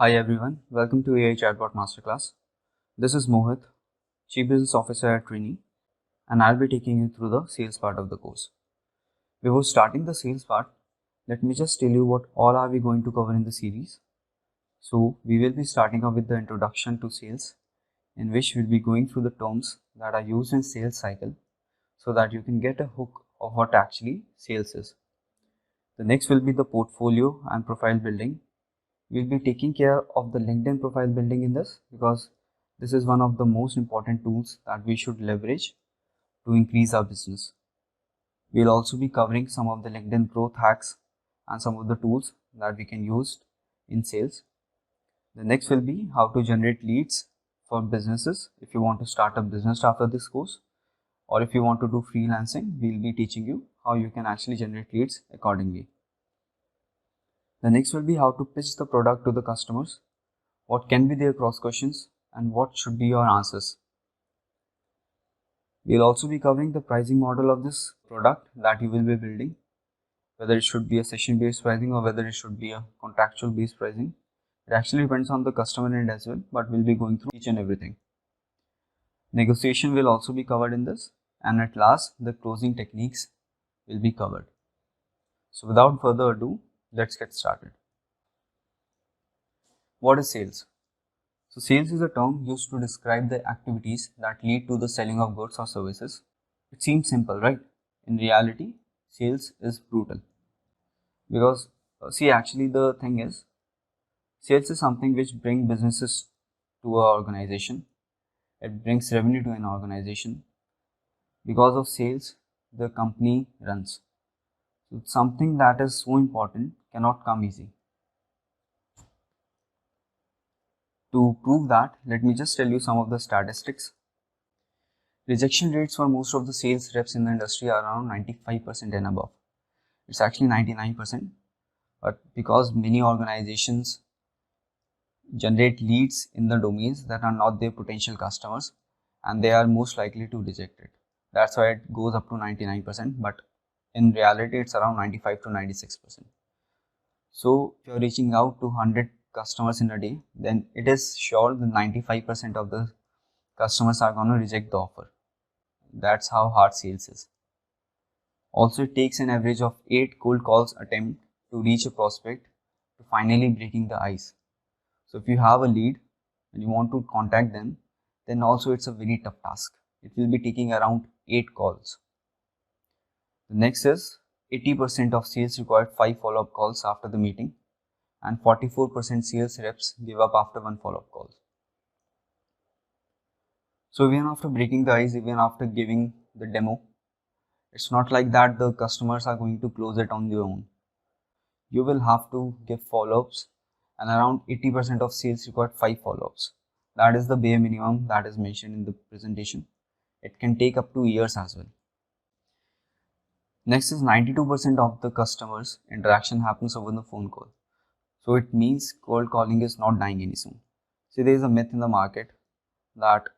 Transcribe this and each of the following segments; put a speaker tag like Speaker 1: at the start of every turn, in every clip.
Speaker 1: Hi everyone, welcome to AI Chatbot Masterclass. This is Mohit, Chief Business Officer at Trini, and I'll be taking you through the sales part of the course. Before starting the sales part, let me just tell you what all are we going to cover in the series. So we will be starting off with the introduction to sales, in which we'll be going through the terms that are used in sales cycle so that you can get a hook of what actually sales is. The next will be the portfolio and profile building. We'll be taking care of the LinkedIn profile building in this because this is one of the most important tools that we should leverage to increase our business. We'll also be covering some of the LinkedIn growth hacks and some of the tools that we can use in sales. The next will be how to generate leads for businesses if you want to start a business after this course, or if you want to do freelancing, we'll be teaching you how you can actually generate leads accordingly. The next will be how to pitch the product to the customers, what can be their cross questions, and what should be your answers. We'll also be covering the pricing model of this product that you will be building, whether it should be a session based pricing or whether it should be a contractual based pricing. It actually depends on the customer end as well, but we'll be going through each and everything. Negotiation will also be covered in this, and at last the closing techniques will be covered. So without further ado, let's get started. What is sales? So sales is a term used to describe the activities that lead to the selling of goods or services. It seems simple, right? In reality, sales is brutal. Because actually the thing is, sales is something which brings businesses to an organization. It brings revenue to an organization. Because of sales, the company runs. So something that is so important cannot come easy. To prove that, let me just tell you some of the statistics. Rejection rates for most of the sales reps in the industry are around 95% and above. It's actually 99%, but because many organizations generate leads in the domains that are not their potential customers, and they are most likely to reject it. That's why it goes up to 99%, but in reality it's around 95 to 96%. So if you're reaching out to 100 customers in a day, then it is sure that 95% of the customers are going to reject the offer. That's how hard sales is. Also, it takes an average of 8 cold calls attempt to reach a prospect to finally breaking the ice. So if you have a lead and you want to contact them, then also it's a very tough task. It will be taking around 8 calls. The next is 80% of sales required 5 follow-up calls after the meeting, and 44% sales reps give up after 1 follow-up call. So even after breaking the ice, even after giving the demo, it's not like that the customers are going to close it on their own. You will have to give follow-ups, and around 80% of sales require 5 follow-ups. That is the bare minimum that is mentioned in the presentation. It can take up to years as well. Next is 92% of the customers interaction happens over the phone call. So it means cold calling is not dying any soon. See, there is a myth in the market that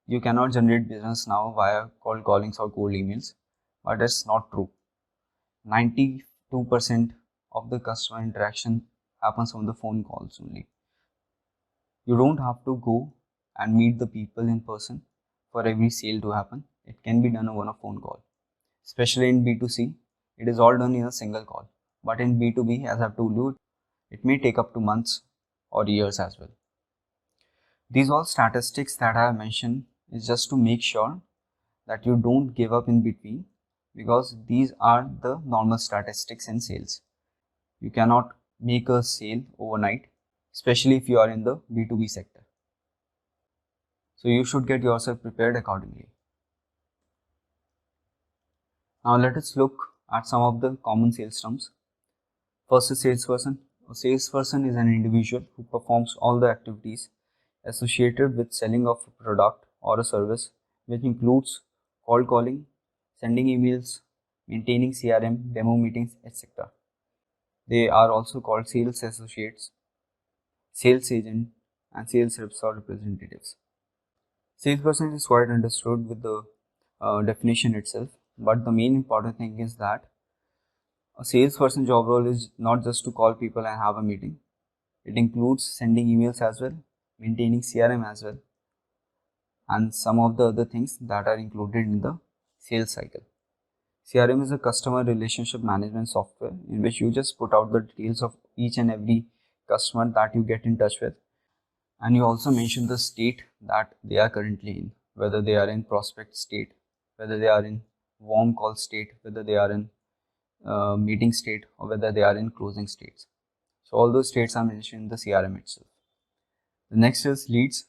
Speaker 1: you cannot generate business now via cold callings or cold emails, but that's not true. 92% of the customer interaction happens on the phone calls only. You don't have to go and meet the people in person for every sale to happen. It can be done over a phone call. Especially in B2C, it is all done in a single call. But in B2B, as I've told you, it may take up to months or years as well. These all statistics that I have mentioned is just to make sure that you don't give up in between, because these are the normal statistics in sales. You cannot make a sale overnight, especially if you are in the B2B sector. So you should get yourself prepared accordingly. Now let us look at some of the common sales terms. First is salesperson. A salesperson is an individual who performs all the activities associated with selling of a product or a service, which includes cold calling, sending emails, maintaining CRM, demo meetings, etc. They are also called sales associates, sales agent, and sales reps or representatives. Salesperson is quite understood with the definition itself, but the main important thing is that a salesperson job role is not just to call people and have a meeting. It includes sending emails as well, maintaining CRM as well, and some of the other things that are included in the sales cycle. CRM is a customer relationship management software in which you just put out the details of each and every customer that you get in touch with, and you also mention the state that they are currently in, whether they are in prospect state, whether they are in warm call state, whether they are in meeting state, or whether they are in closing states. So all those states are mentioned in the CRM itself. The next is leads.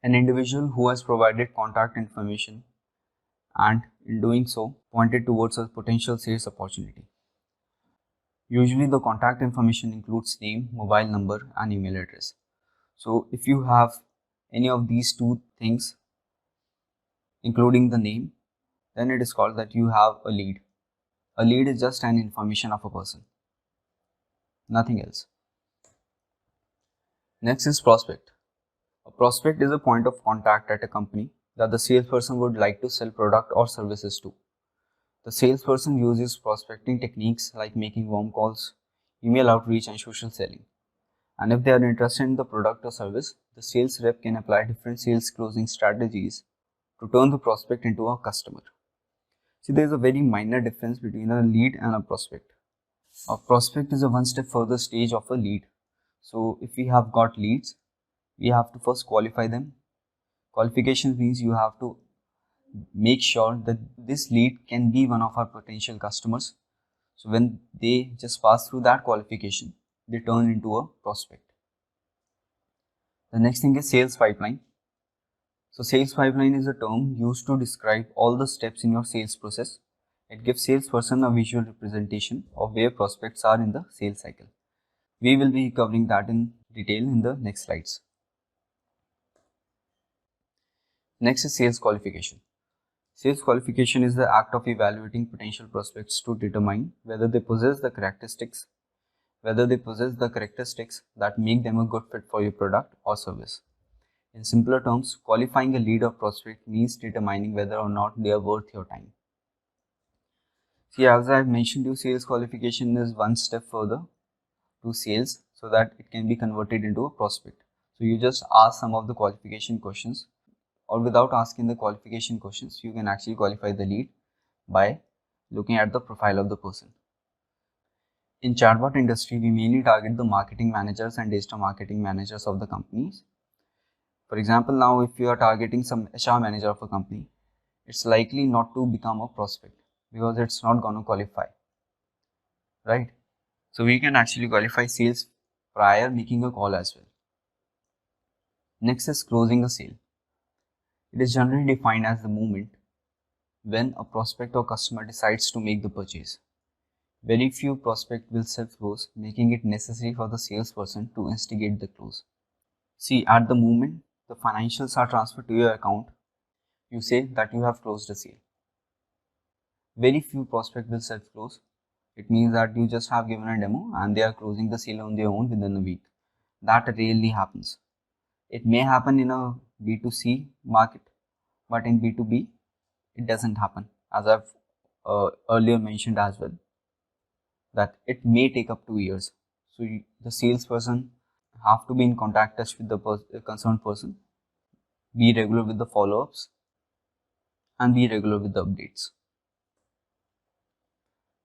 Speaker 1: An individual who has provided contact information and in doing so pointed towards a potential sales opportunity. Usually the contact information includes name, mobile number and email address. So if you have any of these two things including the name, then it is called that you have a lead. A lead is just an information of a person, nothing else. Next is prospect. A prospect is a point of contact at a company that the salesperson would like to sell product or services to. The salesperson uses prospecting techniques like making warm calls, email outreach and social selling. And if they are interested in the product or service, the sales rep can apply different sales closing strategies to turn the prospect into a customer. See, there is a very minor difference between a lead and a prospect. A prospect is a one step further stage of a lead. So if we have got leads, we have to first qualify them. Qualification means you have to make sure that this lead can be one of our potential customers. So when they just pass through that qualification, they turn into a prospect. The next thing is sales pipeline. So sales pipeline is a term used to describe all the steps in your sales process. It gives salesperson a visual representation of where prospects are in the sales cycle. We will be covering that in detail in the next slides. Next is sales qualification. Sales qualification is the act of evaluating potential prospects to determine whether they possess the characteristics that make them a good fit for your product or service. In simpler terms, qualifying a lead or prospect means determining whether or not they are worth your time. See, as I have mentioned you, sales qualification is one step further to sales so that it can be converted into a prospect. So you just ask some of the qualification questions, or without asking the qualification questions, you can actually qualify the lead by looking at the profile of the person. In chatbot industry, we mainly target the marketing managers and digital marketing managers of the companies. For example, now if you are targeting some HR manager of a company, it's likely not to become a prospect because it's not going to qualify, right? So we can actually qualify sales prior making a call as well. Next is closing a sale. It is generally defined as the moment when a prospect or customer decides to make the purchase. Very few prospects will self-close, making it necessary for the salesperson to instigate the close. See, at the moment the financials are transferred to your account, you say that you have closed a sale. Very few prospects will self-close. It means that you just have given a demo and they are closing the sale on their own within a week. That rarely happens. It may happen in a B2C market, but in B2B, it doesn't happen. As I've earlier mentioned as well, that it may take up 2 years. So the salesperson have to be in contact touch with the concerned person, be regular with the follow-ups, and be regular with the updates.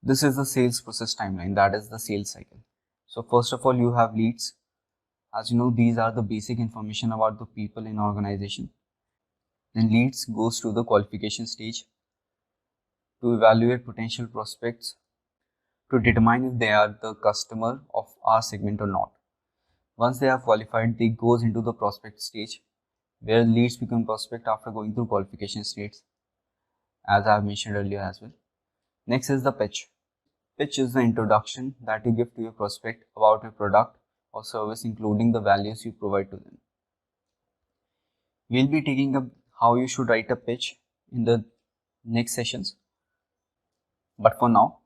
Speaker 1: This is the sales process timeline, that is the sales cycle. So first of all, you have leads. As you know, these are the basic information about the people in organization. Then leads goes to the qualification stage to evaluate potential prospects to determine if they are the customer of our segment or not. Once they are qualified, they goes into the prospect stage where leads become prospect after going through qualification states, as I have mentioned earlier as well. Next is the pitch. Pitch is the introduction that you give to your prospect about your product or service, including the values you provide to them. We'll be taking up how you should write a pitch in the next sessions. But for now,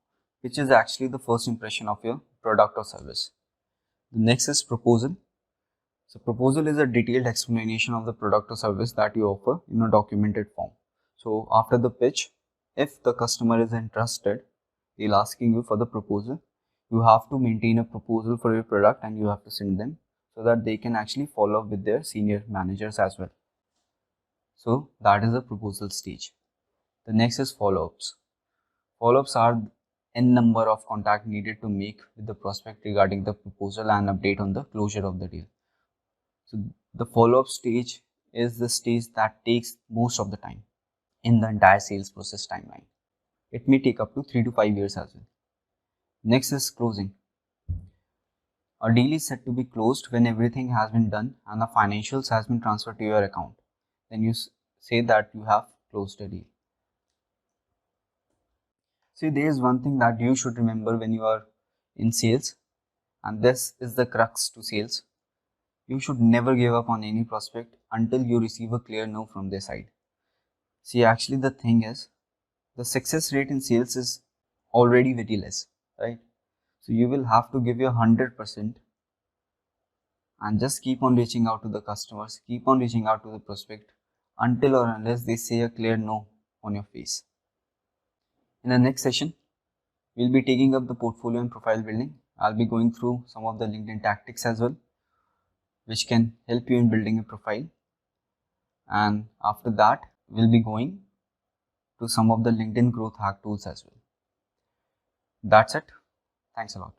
Speaker 1: pitch is actually the first impression of your product or service. The next is proposal. So proposal is a detailed explanation of the product or service that you offer in a documented form. So after the pitch, if the customer is interested, they'll asking you for the proposal you have to maintain a proposal for your product and you have to send them so that they can actually follow up with their senior managers as well. So that is the proposal stage. The next is follow-ups. Follow-ups are n number of contact needed to make with the prospect regarding the proposal and update on the closure of the deal. So the follow-up stage is the stage that takes most of the time in the entire sales process timeline. It may take up to 3 to 5 years as well. Next is closing. A deal is set to be closed when everything has been done and the financials has been transferred to your account. Then you say that you have closed a deal. See, there is one thing that you should remember when you are in sales, and this is the crux to sales. You should never give up on any prospect until you receive a clear no from their side. See, actually the thing is, the success rate in sales is already very less, right? So you will have to give your 100% and just keep on reaching out to the customers, keep on reaching out to the prospect until or unless they say a clear no on your face. In the next session, we'll be taking up the portfolio and profile building. I'll be going through some of the LinkedIn tactics as well, which can help you in building a profile. And after that, we'll be going to some of the LinkedIn growth hack tools as well. That's it. Thanks a lot.